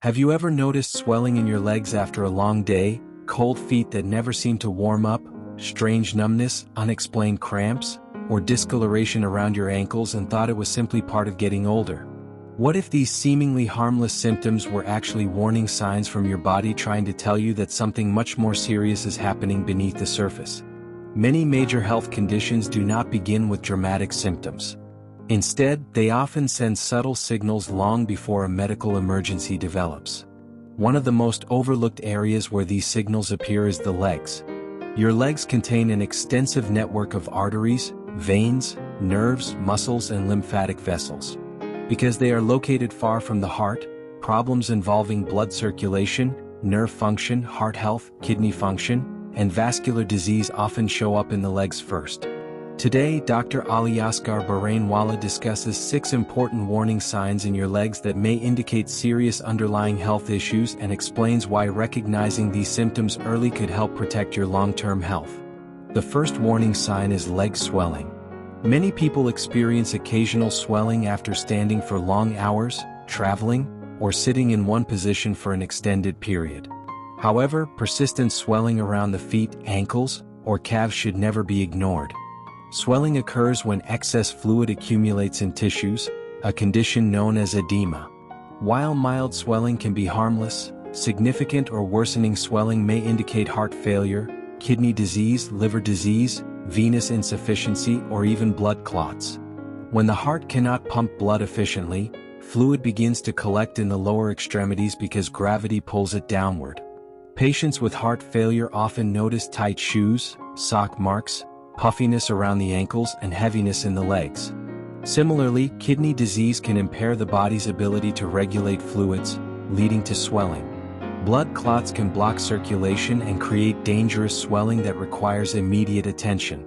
Have you ever noticed swelling in your legs after a long day, cold feet that never seem to warm up, strange numbness, unexplained cramps, or discoloration around your ankles and thought it was simply part of getting older? What if these seemingly harmless symptoms were actually warning signs from your body trying to tell you that something much more serious is happening beneath the surface? Many major health conditions do not begin with dramatic symptoms. Instead, they often send subtle signals long before a medical emergency develops. One of the most overlooked areas where these signals appear is the legs. Your legs contain an extensive network of arteries, veins, nerves, muscles, and lymphatic vessels. Because they are located far from the heart, problems involving blood circulation, nerve function, heart health, kidney function, and vascular disease often show up in the legs first. Today, Dr. Aliasgar Bahrainwala discusses 6 important warning signs in your legs that may indicate serious underlying health issues and explains why recognizing these symptoms early could help protect your long-term health. The first warning sign is leg swelling. Many people experience occasional swelling after standing for long hours, traveling, or sitting in one position for an extended period. However, persistent swelling around the feet, ankles, or calves should never be ignored. Swelling occurs when excess fluid accumulates in tissues, a condition known as edema. While mild swelling can be harmless, significant or worsening swelling may indicate heart failure, kidney disease, liver disease, venous insufficiency, or even blood clots. When the heart cannot pump blood efficiently, fluid begins to collect in the lower extremities because gravity pulls it downward. Patients with heart failure often notice tight shoes, sock marks, puffiness around the ankles, and heaviness in the legs. Similarly, kidney disease can impair the body's ability to regulate fluids, leading to swelling. Blood clots can block circulation and create dangerous swelling that requires immediate attention.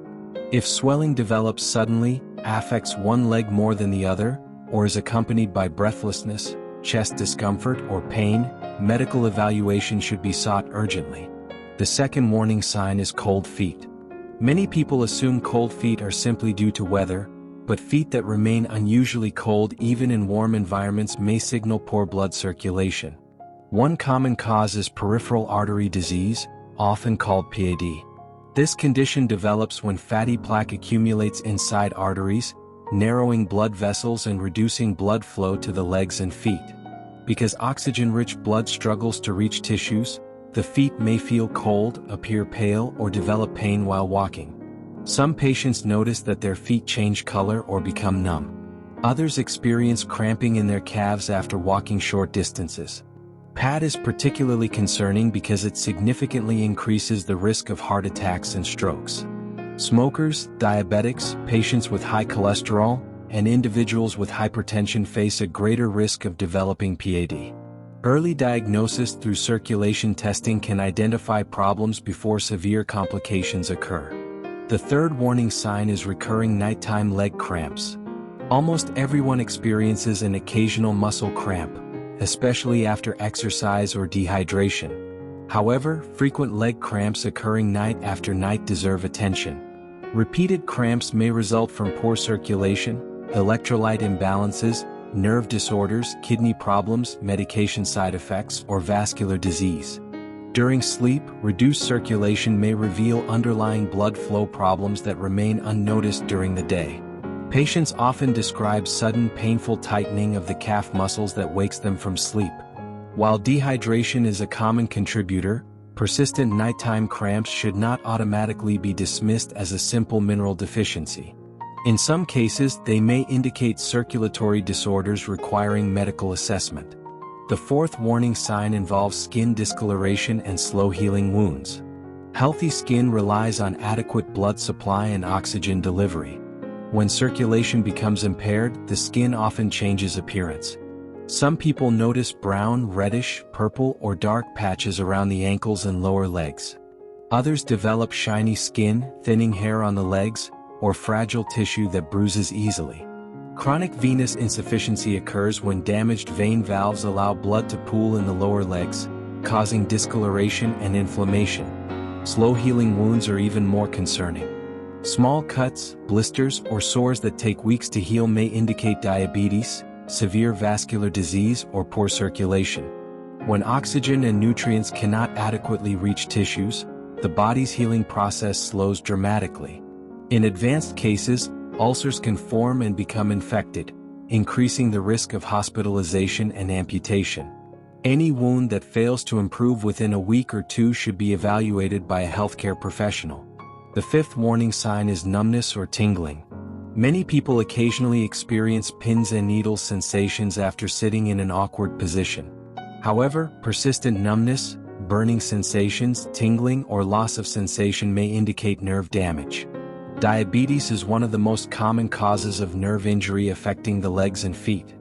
If swelling develops suddenly, affects one leg more than the other, or is accompanied by breathlessness, chest discomfort, or pain, medical evaluation should be sought urgently. The second warning sign is cold feet. Many people assume cold feet are simply due to weather, but feet that remain unusually cold even in warm environments may signal poor blood circulation. One common cause is peripheral artery disease, often called PAD. This condition develops when fatty plaque accumulates inside arteries, narrowing blood vessels and reducing blood flow to the legs and feet. Because oxygen-rich blood struggles to reach tissues, the feet may feel cold, appear pale, or develop pain while walking. Some patients notice that their feet change color or become numb. Others experience cramping in their calves after walking short distances. PAD is particularly concerning because it significantly increases the risk of heart attacks and strokes. Smokers, diabetics, patients with high cholesterol, and individuals with hypertension face a greater risk of developing PAD. Early diagnosis through circulation testing can identify problems before severe complications occur. The third warning sign is recurring nighttime leg cramps. Almost everyone experiences an occasional muscle cramp, especially after exercise or dehydration. However, frequent leg cramps occurring night after night deserve attention. Repeated cramps may result from poor circulation, electrolyte imbalances, nerve disorders, kidney problems, medication side effects, or vascular disease. During sleep, reduced circulation may reveal underlying blood flow problems that remain unnoticed during the day. Patients often describe sudden painful tightening of the calf muscles that wakes them from sleep. While dehydration is a common contributor, persistent nighttime cramps should not automatically be dismissed as a simple mineral deficiency. In some cases, they may indicate circulatory disorders requiring medical assessment. The fourth warning sign involves skin discoloration and slow-healing wounds. Healthy skin relies on adequate blood supply and oxygen delivery. When circulation becomes impaired, the skin often changes appearance. Some people notice brown, reddish, purple, or dark patches around the ankles and lower legs. Others develop shiny skin, thinning hair on the legs, or fragile tissue that bruises easily. Chronic venous insufficiency occurs when damaged vein valves allow blood to pool in the lower legs, causing discoloration and inflammation. Slow-healing wounds are even more concerning. Small cuts, blisters, or sores that take weeks to heal may indicate diabetes, severe vascular disease, or poor circulation. When oxygen and nutrients cannot adequately reach tissues, the body's healing process slows dramatically. In advanced cases, ulcers can form and become infected, increasing the risk of hospitalization and amputation. Any wound that fails to improve within a week or two should be evaluated by a healthcare professional. The fifth warning sign is numbness or tingling. Many people occasionally experience pins and needles sensations after sitting in an awkward position. However, persistent numbness, burning sensations, tingling, or loss of sensation may indicate nerve damage. Diabetes is one of the most common causes of nerve injury affecting the legs and feet.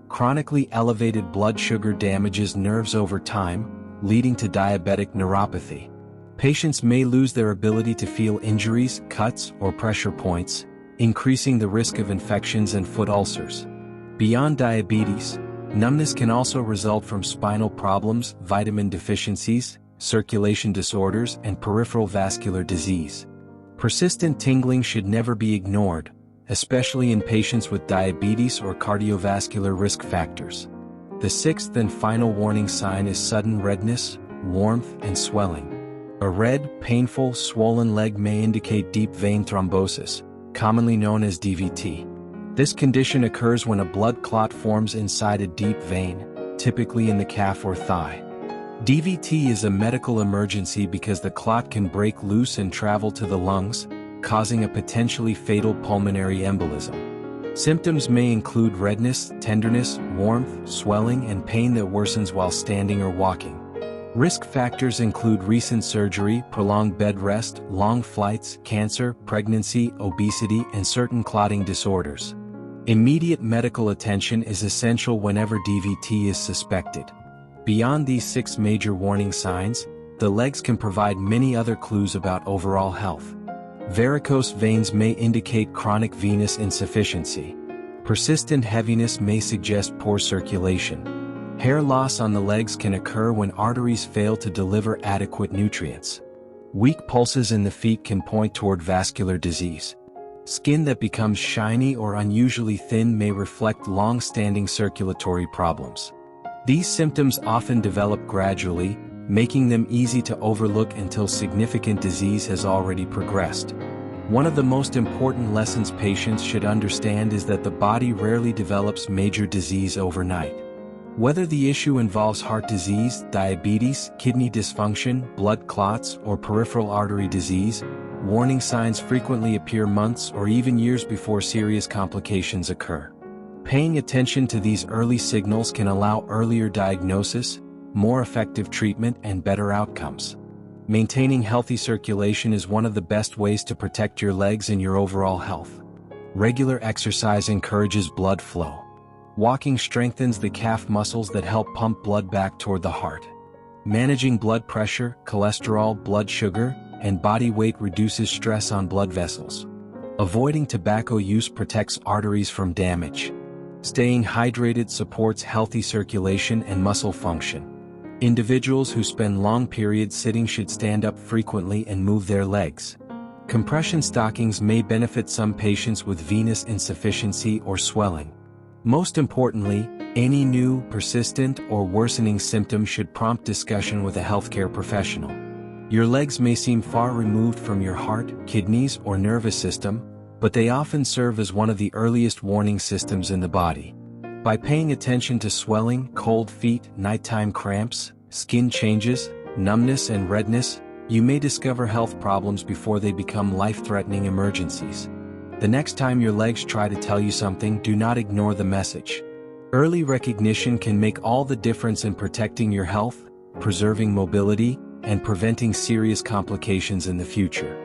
Chronically elevated blood sugar damages nerves over time, leading to diabetic neuropathy. Patients may lose their ability to feel injuries, cuts, or pressure points, increasing the risk of infections and foot ulcers. Beyond diabetes, numbness can also result from spinal problems, vitamin deficiencies, circulation disorders, and peripheral vascular disease. Persistent tingling should never be ignored, especially in patients with diabetes or cardiovascular risk factors. The sixth and final warning sign is sudden redness, warmth, and swelling. A red, painful, swollen leg may indicate deep vein thrombosis, commonly known as DVT. This condition occurs when a blood clot forms inside a deep vein, typically in the calf or thigh. DVT is a medical emergency because the clot can break loose and travel to the lungs, causing a potentially fatal pulmonary embolism. Symptoms may include redness, tenderness, warmth, swelling, and pain that worsens while standing or walking. Risk factors include recent surgery, prolonged bed rest, long flights, cancer, pregnancy, obesity, and certain clotting disorders. Immediate medical attention is essential whenever DVT is suspected. Beyond these 6 major warning signs, the legs can provide many other clues about overall health. Varicose veins may indicate chronic venous insufficiency. Persistent heaviness may suggest poor circulation. Hair loss on the legs can occur when arteries fail to deliver adequate nutrients. Weak pulses in the feet can point toward vascular disease. Skin that becomes shiny or unusually thin may reflect long-standing circulatory problems. These symptoms often develop gradually, making them easy to overlook until significant disease has already progressed. One of the most important lessons patients should understand is that the body rarely develops major disease overnight. Whether the issue involves heart disease, diabetes, kidney dysfunction, blood clots, or peripheral artery disease, warning signs frequently appear months or even years before serious complications occur. Paying attention to these early signals can allow earlier diagnosis, more effective treatment, and better outcomes. Maintaining healthy circulation is one of the best ways to protect your legs and your overall health. Regular exercise encourages blood flow. Walking strengthens the calf muscles that help pump blood back toward the heart. Managing blood pressure, cholesterol, blood sugar, and body weight reduces stress on blood vessels. Avoiding tobacco use protects arteries from damage. Staying hydrated supports healthy circulation and muscle function. Individuals who spend long periods sitting should stand up frequently and move their legs. Compression stockings may benefit some patients with venous insufficiency or swelling. Most importantly, any new, persistent, or worsening symptom should prompt discussion with a healthcare professional. Your legs may seem far removed from your heart, kidneys, or nervous system, but they often serve as one of the earliest warning systems in the body. By paying attention to swelling, cold feet, nighttime cramps, skin changes, numbness, and redness, you may discover health problems before they become life-threatening emergencies. The next time your legs try to tell you something, do not ignore the message. Early recognition can make all the difference in protecting your health, preserving mobility, and preventing serious complications in the future.